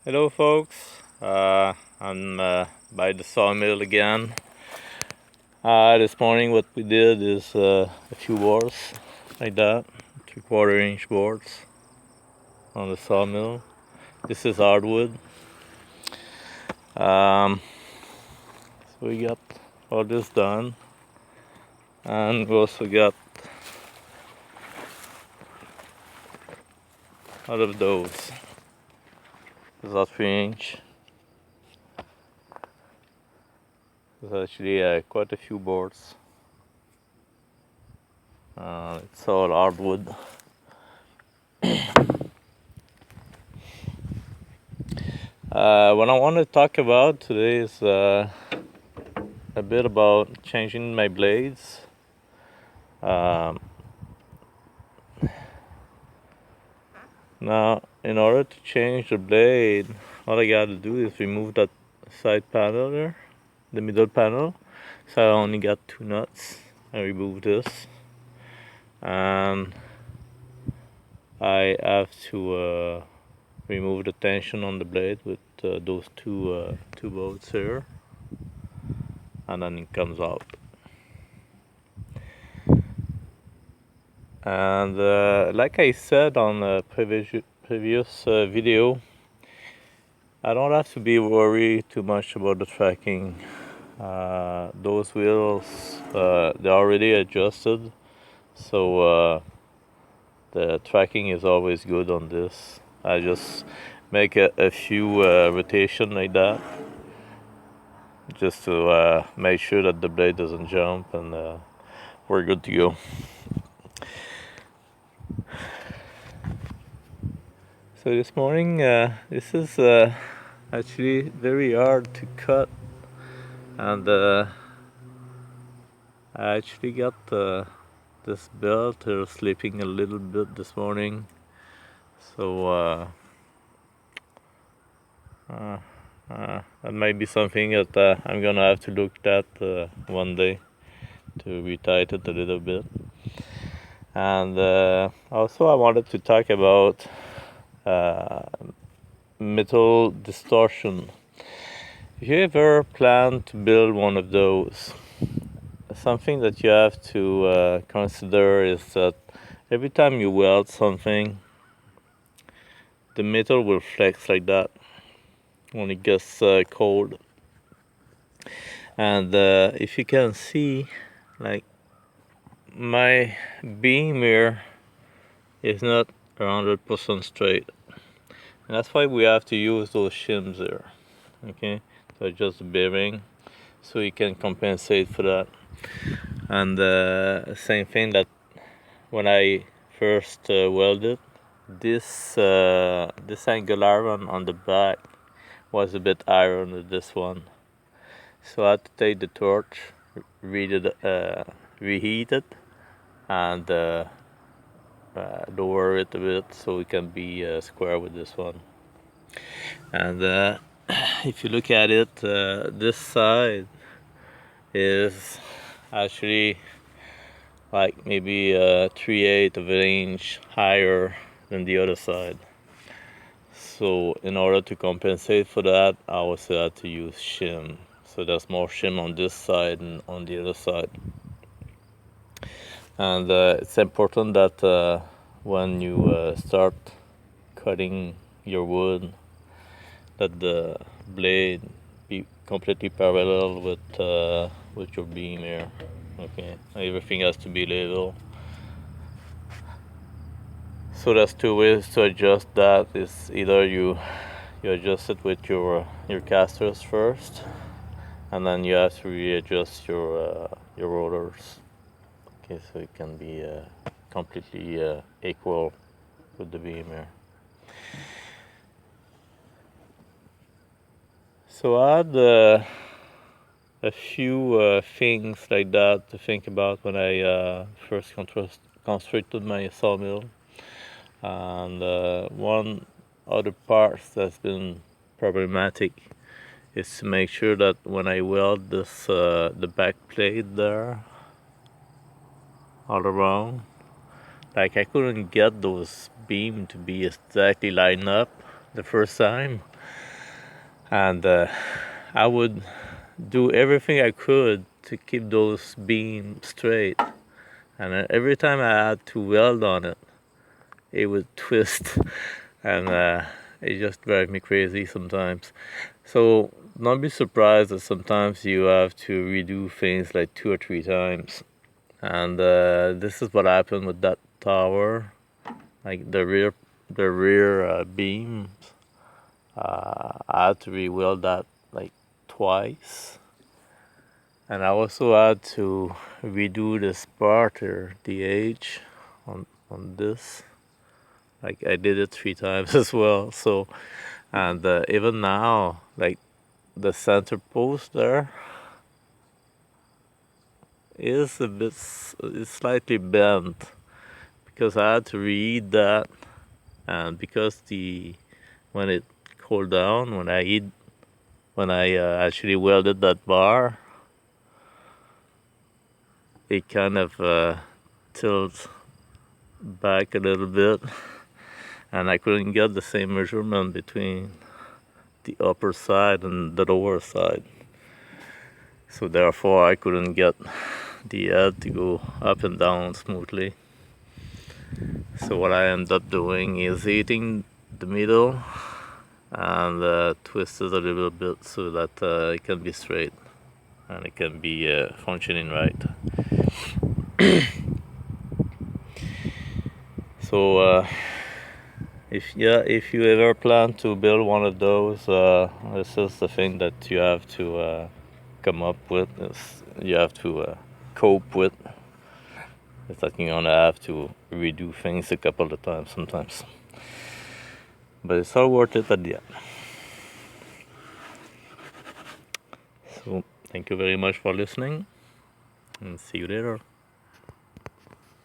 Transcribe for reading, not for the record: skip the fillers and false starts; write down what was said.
Hello folks, I'm by the sawmill again. This morning what we did is a few boards like that, 3/4 inch boards on the sawmill. This is hardwood. So we got all this done, and we also got out of those. This is a 3 inch. There's actually quite a few boards. It's all hardwood. What I want to talk about today is a bit about changing my blades. Now, in order to change the blade, all I gotta do is remove that side panel there, the middle panel. So I only got 2 nuts. I remove this, and I have to remove the tension on the blade with those two bolts here, and then it comes out. And like I said on the previous video, I don't have to be worried too much about the tracking. Those wheels, they're already adjusted, so the tracking is always good on this. I just make a few rotation like that, just to make sure that the blade doesn't jump, and we're good to go. So this morning, this is actually very hard to cut, and I actually got this belt here slipping a little bit this morning, so that might be something that I'm gonna have to look at one day to retighten it a little bit. And also I wanted to talk about metal distortion. If you ever plan to build one of those, something that you have to consider is that every time you weld something, the metal will flex like that when it gets cold. And if you can see, like, my beam here is not 100% straight, and that's why we have to use those shims there, okay, to adjust the bearing, so you can compensate for that. And same thing that when I first welded, this angular on the back was a bit higher than this one, so I had to take the torch, reheat it, and lower it a bit so it can be square with this one. And if you look at it, this side is actually like maybe 3/8 of an inch higher than the other side. So in order to compensate for that, I also had to use shim. So there's more shim on this side and on the other side. And it's important that when you start cutting your wood, that the blade be completely parallel with your beam here. Okay, everything has to be level. So there's 2 ways to adjust that. Is either you adjust it with your casters first, and then you have to readjust your rollers. Okay, so it can be completely equal with the beam here. So I had a few things like that to think about when I first constructed my sawmill. And one other part that's been problematic is to make sure that when I weld this the back plate there all around, like, I couldn't get those beams to be exactly lined up the first time. and I would do everything I could to keep those beams straight. And every time I had to weld on it, it would twist, and it just drives me crazy sometimes. So don't be surprised that sometimes you have to redo things like 2 or 3 times. And this is what happened with that tower, like the rear beams. I had to re-weld that like twice, and I also had to redo the sparter, the edge on this. Like I did it 3 times as well. So, and even now, like the center post there is is slightly bent because I had to read that, and because when it cooled down, when I actually welded that bar, it kind of tilts back a little bit, and I couldn't get the same measurement between the upper side and the lower side. So therefore I couldn't get the head to go up and down smoothly. So what I end up doing is heating the middle and twist it a little bit so that it can be straight and it can be functioning right. So if you ever plan to build one of those, this is the thing that you have to come up with. You have to cope with. It's that you're gonna have to redo things a couple of times sometimes, but it's all worth it at the end. So thank you very much for listening, and see you later.